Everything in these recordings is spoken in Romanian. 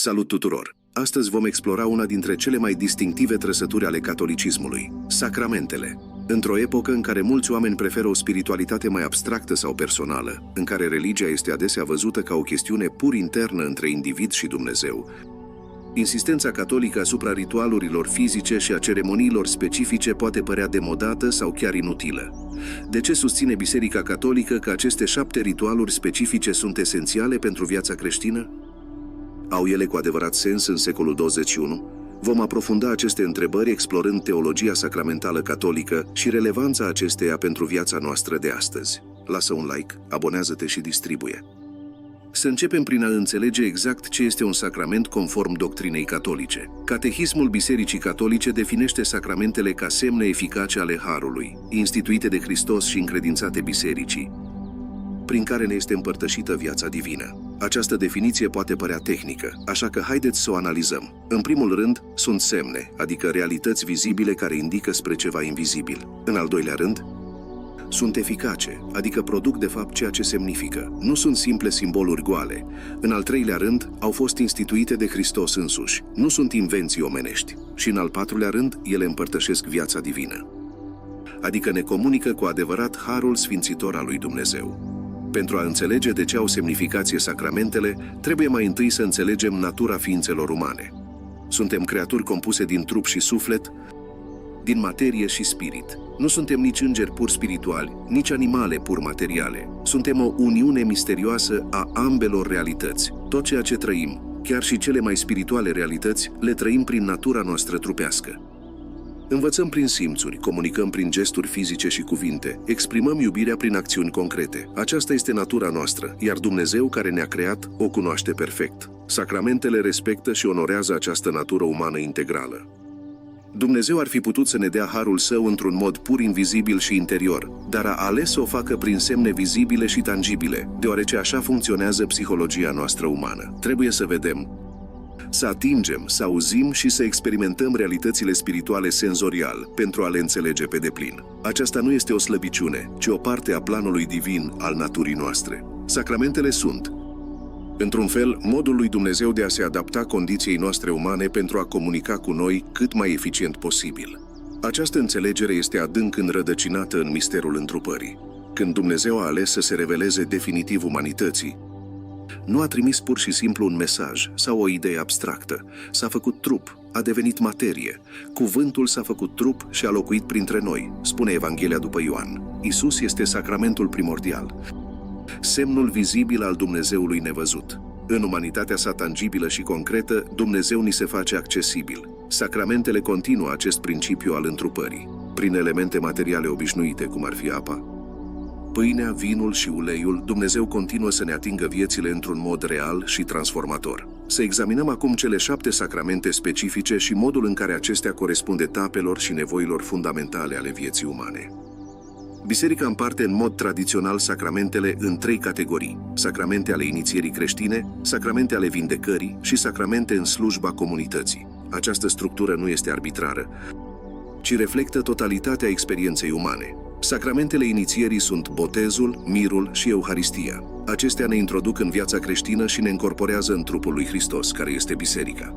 Salut tuturor! Astăzi vom explora una dintre cele mai distinctive trăsături ale catolicismului, sacramentele. Într-o epocă în care mulți oameni preferă o spiritualitate mai abstractă sau personală, în care religia este adesea văzută ca o chestiune pur internă între individ și Dumnezeu, insistența catolică asupra ritualurilor fizice și a ceremoniilor specifice poate părea demodată sau chiar inutilă. De ce susține Biserica Catolică că aceste 7 ritualuri specifice sunt esențiale pentru viața creștină? Au ele cu adevărat sens în secolul 21? Vom aprofunda aceste întrebări explorând teologia sacramentală catolică și relevanța acesteia pentru viața noastră de astăzi. Lasă un like, abonează-te și distribuie. Să începem prin a înțelege exact ce este un sacrament conform doctrinei catolice. Catehismul Bisericii Catolice definește sacramentele ca semne eficace ale Harului, instituite de Hristos și încredințate Bisericii, prin care ne este împărtășită viața divină. Această definiție poate părea tehnică, așa că haideți să o analizăm. În primul rând, sunt semne, adică realități vizibile care indică spre ceva invizibil. În al doilea rând, sunt eficace, adică produc de fapt ceea ce semnifică. Nu sunt simple simboluri goale. În al treilea rând, au fost instituite de Hristos însuși. Nu sunt invenții omenești. Și în al patrulea rând, ele împărtășesc viața divină. Adică ne comunică cu adevărat harul sfințitor al lui Dumnezeu. Pentru a înțelege de ce au semnificație sacramentele, trebuie mai întâi să înțelegem natura ființelor umane. Suntem creaturi compuse din trup și suflet, din materie și spirit. Nu suntem nici îngeri pur spirituali, nici animale pur materiale. Suntem o uniune misterioasă a ambelor realități. Tot ceea ce trăim, chiar și cele mai spirituale realități, le trăim prin natura noastră trupească. Învățăm prin simțuri, comunicăm prin gesturi fizice și cuvinte, exprimăm iubirea prin acțiuni concrete. Aceasta este natura noastră, iar Dumnezeu care ne-a creat o cunoaște perfect. Sacramentele respectă și onorează această natură umană integrală. Dumnezeu ar fi putut să ne dea harul său într-un mod pur invizibil și interior, dar a ales să o facă prin semne vizibile și tangibile, deoarece așa funcționează psihologia noastră umană. Trebuie să vedem, să atingem, să auzim și să experimentăm realitățile spirituale senzorial pentru a le înțelege pe deplin. Aceasta nu este o slăbiciune, ci o parte a planului divin al naturii noastre. Sacramentele sunt, într-un fel, modul lui Dumnezeu de a se adapta condiției noastre umane pentru a comunica cu noi cât mai eficient posibil. Această înțelegere este adânc înrădăcinată în misterul întrupării. Când Dumnezeu a ales să se reveleze definitiv umanității, nu a trimis pur și simplu un mesaj sau o idee abstractă. S-a făcut trup, a devenit materie. Cuvântul s-a făcut trup și a locuit printre noi, spune Evanghelia după Ioan. Isus este sacramentul primordial, semnul vizibil al Dumnezeului nevăzut. În umanitatea sa tangibilă și concretă, Dumnezeu ni se face accesibil. Sacramentele continuă acest principiu al întrupării, prin elemente materiale obișnuite, cum ar fi apa, pâinea, vinul și uleiul. Dumnezeu continuă să ne atingă viețile într-un mod real și transformator. Să examinăm acum cele 7 sacramente specifice și modul în care acestea corespund etapelor și nevoilor fundamentale ale vieții umane. Biserica împarte în mod tradițional sacramentele în 3 categorii: sacramente ale inițierii creștine, sacramente ale vindecării și sacramente în slujba comunității. Această structură nu este arbitrară, ci reflectă totalitatea experienței umane. Sacramentele inițierii sunt botezul, mirul și Euharistia. Acestea ne introduc în viața creștină și ne încorporează în trupul lui Hristos, care este biserica.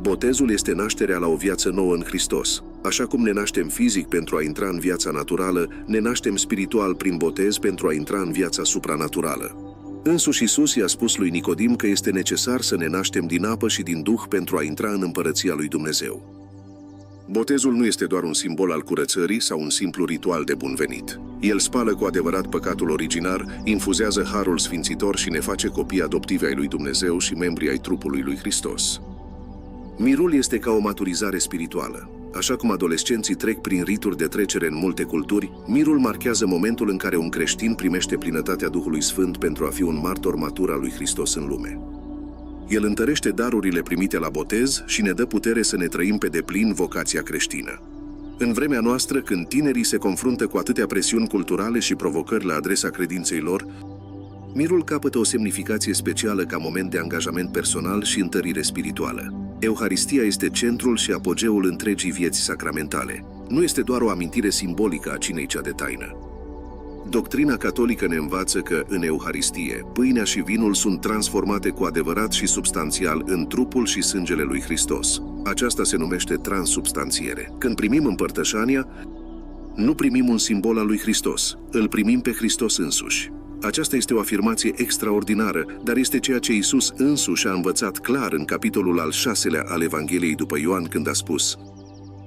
Botezul este nașterea la o viață nouă în Hristos. Așa cum ne naștem fizic pentru a intra în viața naturală, ne naștem spiritual prin botez pentru a intra în viața supranaturală. Însuși Iisus i-a spus lui Nicodim că este necesar să ne naștem din apă și din Duh pentru a intra în împărăția lui Dumnezeu. Botezul nu este doar un simbol al curățării sau un simplu ritual de bun venit. El spală cu adevărat păcatul originar, infuzează harul sfințitor și ne face copii adoptivi ai lui Dumnezeu și membri ai trupului lui Hristos. Mirul este ca o maturizare spirituală. Așa cum adolescenții trec prin rituri de trecere în multe culturi, mirul marchează momentul în care un creștin primește plinătatea Duhului Sfânt pentru a fi un martor matur al lui Hristos în lume. El întărește darurile primite la botez și ne dă putere să ne trăim pe deplin vocația creștină. În vremea noastră, când tinerii se confruntă cu atâtea presiuni culturale și provocări la adresa credinței lor, mirul capătă o semnificație specială ca moment de angajament personal și întărire spirituală. Euharistia este centrul și apogeul întregii vieți sacramentale. Nu este doar o amintire simbolică a cinei cea de taină. Doctrina catolică ne învață că, în Euharistie, pâinea și vinul sunt transformate cu adevărat și substanțial în trupul și sângele lui Hristos. Aceasta se numește transubstanțiere. Când primim împărtășania, nu primim un simbol al lui Hristos, îl primim pe Hristos însuși. Aceasta este o afirmație extraordinară, dar este ceea ce Iisus însuși a învățat clar în capitolul al 6-lea al Evangheliei după Ioan, când a spus: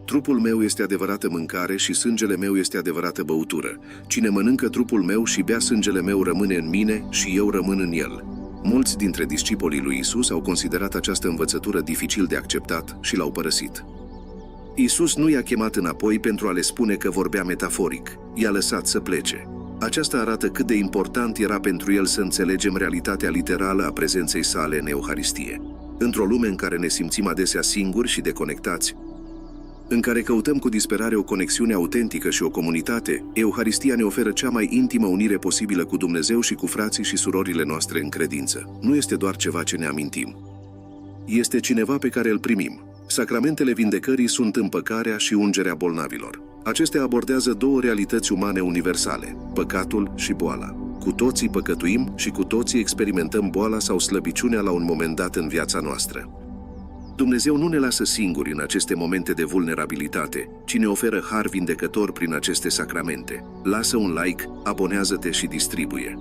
Trupul meu este adevărată mâncare și sângele meu este adevărată băutură. Cine mănâncă trupul meu și bea sângele meu rămâne în mine și eu rămân în el. Mulți dintre discipolii lui Iisus au considerat această învățătură dificil de acceptat și l-au părăsit. Iisus nu i-a chemat înapoi pentru a le spune că vorbea metaforic. I-a lăsat să plece. Aceasta arată cât de important era pentru el să înțelegem realitatea literală a prezenței sale în Euharistie. Într-o lume în care ne simțim adesea singuri și deconectați, în care căutăm cu disperare o conexiune autentică și o comunitate, Euharistia ne oferă cea mai intimă unire posibilă cu Dumnezeu și cu frații și surorile noastre în credință. Nu este doar ceva ce ne amintim. Este cineva pe care îl primim. Sacramentele vindecării sunt împăcarea și ungerea bolnavilor. Acestea abordează două realități umane universale, păcatul și boala. Cu toții păcătuim și cu toții experimentăm boala sau slăbiciunea la un moment dat în viața noastră. Dumnezeu nu ne lasă singuri în aceste momente de vulnerabilitate, ci ne oferă har vindecător prin aceste sacramente. Lasă un like, abonează-te și distribuie.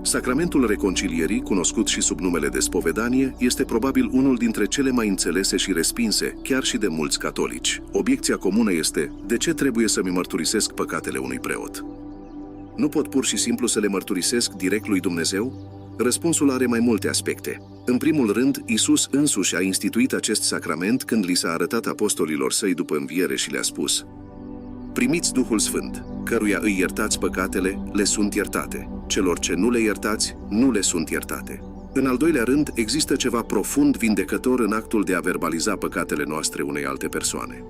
Sacramentul reconcilierii, cunoscut și sub numele de spovedanie, este probabil unul dintre cele mai înțelese și respinse, chiar și de mulți catolici. Obiecția comună este: de ce trebuie să-mi mărturisesc păcatele unui preot? Nu pot pur și simplu să le mărturisesc direct lui Dumnezeu? Răspunsul are mai multe aspecte. În primul rând, Iisus însuși a instituit acest sacrament când li s-a arătat apostolilor săi după înviere și le-a spus: primiți Duhul Sfânt, căruia îi iertați păcatele, le sunt iertate. Celor ce nu le iertați, nu le sunt iertate. În al doilea rând, există ceva profund vindecător în actul de a verbaliza păcatele noastre unei alte persoane.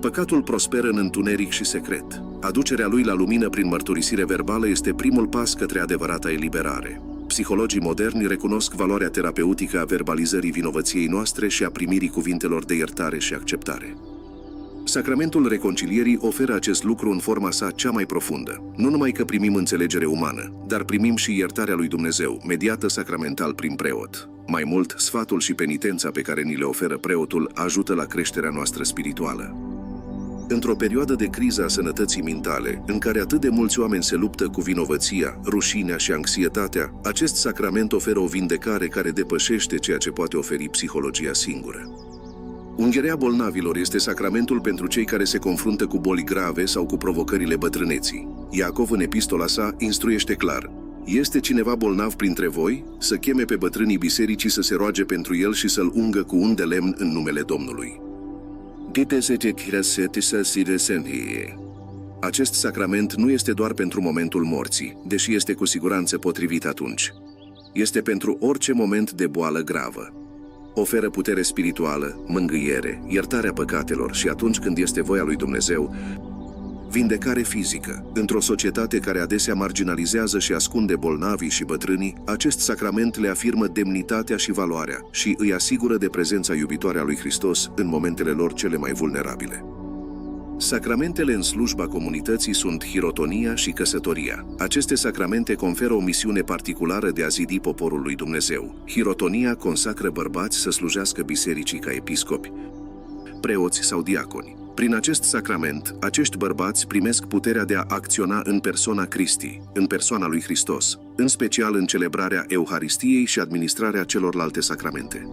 Păcatul prosperă în întuneric și secret. Aducerea lui la lumină prin mărturisire verbală este primul pas către adevărata eliberare. Psihologii moderni recunosc valoarea terapeutică a verbalizării vinovăției noastre și a primirii cuvintelor de iertare și acceptare. Sacramentul reconcilierii oferă acest lucru în forma sa cea mai profundă. Nu numai că primim înțelegere umană, dar primim și iertarea lui Dumnezeu, mediată sacramental prin preot. Mai mult, sfatul și penitența pe care ni le oferă preotul ajută la creșterea noastră spirituală. Într-o perioadă de criză a sănătății mentale, în care atât de mulți oameni se luptă cu vinovăția, rușinea și anxietatea, acest sacrament oferă o vindecare care depășește ceea ce poate oferi psihologia singură. Ungherea bolnavilor este sacramentul pentru cei care se confruntă cu boli grave sau cu provocările bătrâneții. Iacov, în epistola sa, instruiește clar: este cineva bolnav printre voi? Să cheme pe bătrânii bisericii să se roage pentru el și să-l ungă cu un de lemn în numele Domnului. Acest sacrament nu este doar pentru momentul morții, deși este cu siguranță potrivit atunci. Este pentru orice moment de boală gravă. Oferă putere spirituală, mângâiere, iertarea păcatelor și, atunci când este voia lui Dumnezeu, vindecare fizică. Într-o societate care adesea marginalizează și ascunde bolnavii și bătrânii, acest sacrament le afirmă demnitatea și valoarea și îi asigură de prezența iubitoare a lui Hristos în momentele lor cele mai vulnerabile. Sacramentele în slujba comunității sunt hirotonia și căsătoria. Aceste sacramente conferă o misiune particulară de a zidi poporul lui Dumnezeu. Hirotonia consacră bărbați să slujească bisericii ca episcopi, preoți sau diaconi. Prin acest sacrament, acești bărbați primesc puterea de a acționa în persoana Christi, în persoana lui Hristos, în special în celebrarea Euharistiei și administrarea celorlalte sacramente.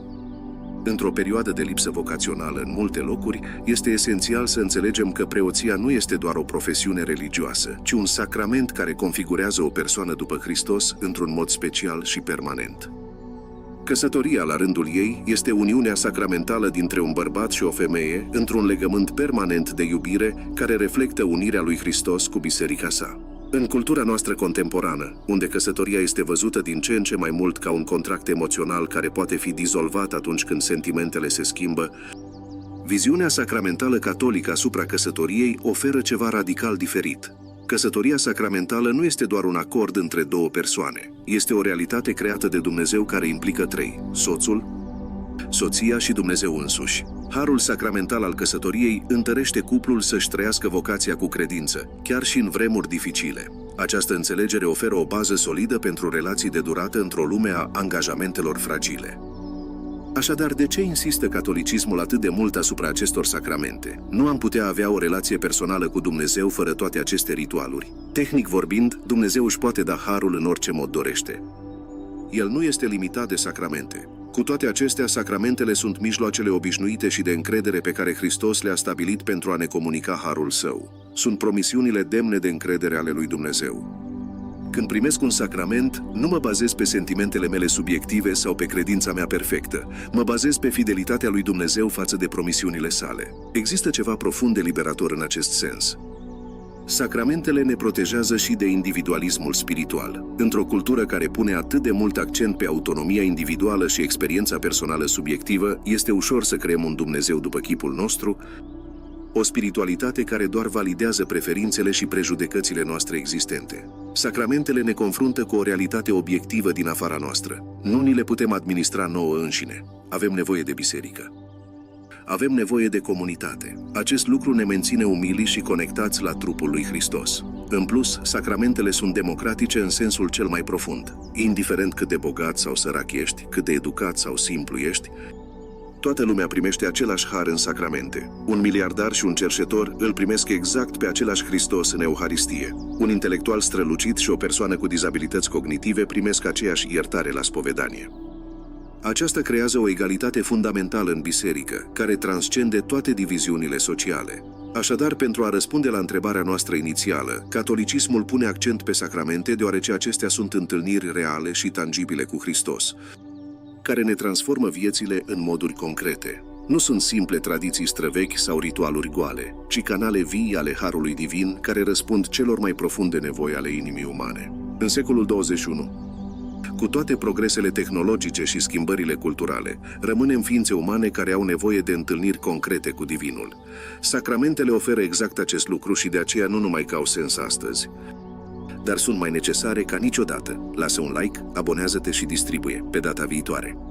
Într-o perioadă de lipsă vocațională în multe locuri, este esențial să înțelegem că preoția nu este doar o profesiune religioasă, ci un sacrament care configurează o persoană după Hristos într-un mod special și permanent. Căsătoria, la rândul ei, este uniunea sacramentală dintre un bărbat și o femeie într-un legământ permanent de iubire care reflectă unirea lui Hristos cu biserica sa. În cultura noastră contemporană, unde căsătoria este văzută din ce în ce mai mult ca un contract emoțional care poate fi dizolvat atunci când sentimentele se schimbă, viziunea sacramentală catolică asupra căsătoriei oferă ceva radical diferit. Căsătoria sacramentală nu este doar un acord între două persoane. Este o realitate creată de Dumnezeu care implică trei: soțul, soția și Dumnezeu însuși. Harul sacramental al căsătoriei întărește cuplul să-și trăiască vocația cu credință, chiar și în vremuri dificile. Această înțelegere oferă o bază solidă pentru relații de durată într-o lume a angajamentelor fragile. Așadar, de ce insistă catolicismul atât de mult asupra acestor sacramente? Nu am putea avea o relație personală cu Dumnezeu fără toate aceste ritualuri. Tehnic vorbind, Dumnezeu își poate da harul în orice mod dorește. El nu este limitat de sacramente. Cu toate acestea, sacramentele sunt mijloacele obișnuite și de încredere pe care Hristos le-a stabilit pentru a ne comunica harul său. Sunt promisiunile demne de încredere ale lui Dumnezeu. Când primesc un sacrament, nu mă bazez pe sentimentele mele subiective sau pe credința mea perfectă. Mă bazez pe fidelitatea lui Dumnezeu față de promisiunile sale. Există ceva profund eliberator în acest sens. Sacramentele ne protejează și de individualismul spiritual. Într-o cultură care pune atât de mult accent pe autonomia individuală și experiența personală subiectivă, este ușor să creăm un Dumnezeu după chipul nostru, o spiritualitate care doar validează preferințele și prejudecățile noastre existente. Sacramentele ne confruntă cu o realitate obiectivă din afara noastră. Nu ni le putem administra nouă înșine. Avem nevoie de biserică. Avem nevoie de comunitate. Acest lucru ne menține umili și conectați la trupul lui Hristos. În plus, sacramentele sunt democratice în sensul cel mai profund. Indiferent cât de bogat sau sărac ești, cât de educat sau simplu ești, toată lumea primește același har în sacramente. Un miliardar și un cerșetor îl primesc exact pe același Hristos în Euharistie. Un intelectual strălucit și o persoană cu dizabilități cognitive primesc aceeași iertare la spovedanie. Aceasta creează o egalitate fundamentală în biserică, care transcende toate diviziunile sociale. Așadar, pentru a răspunde la întrebarea noastră inițială, catolicismul pune accent pe sacramente deoarece acestea sunt întâlniri reale și tangibile cu Hristos, care ne transformă viețile în moduri concrete. Nu sunt simple tradiții străvechi sau ritualuri goale, ci canale vii ale Harului Divin care răspund celor mai profunde nevoi ale inimii umane. În secolul 21, cu toate progresele tehnologice și schimbările culturale, rămânem ființe umane care au nevoie de întâlniri concrete cu Divinul. Sacramentele oferă exact acest lucru și de aceea nu numai că au sens astăzi, dar sunt mai necesare ca niciodată. Lasă un like, abonează-te și distribuie. Pe data viitoare!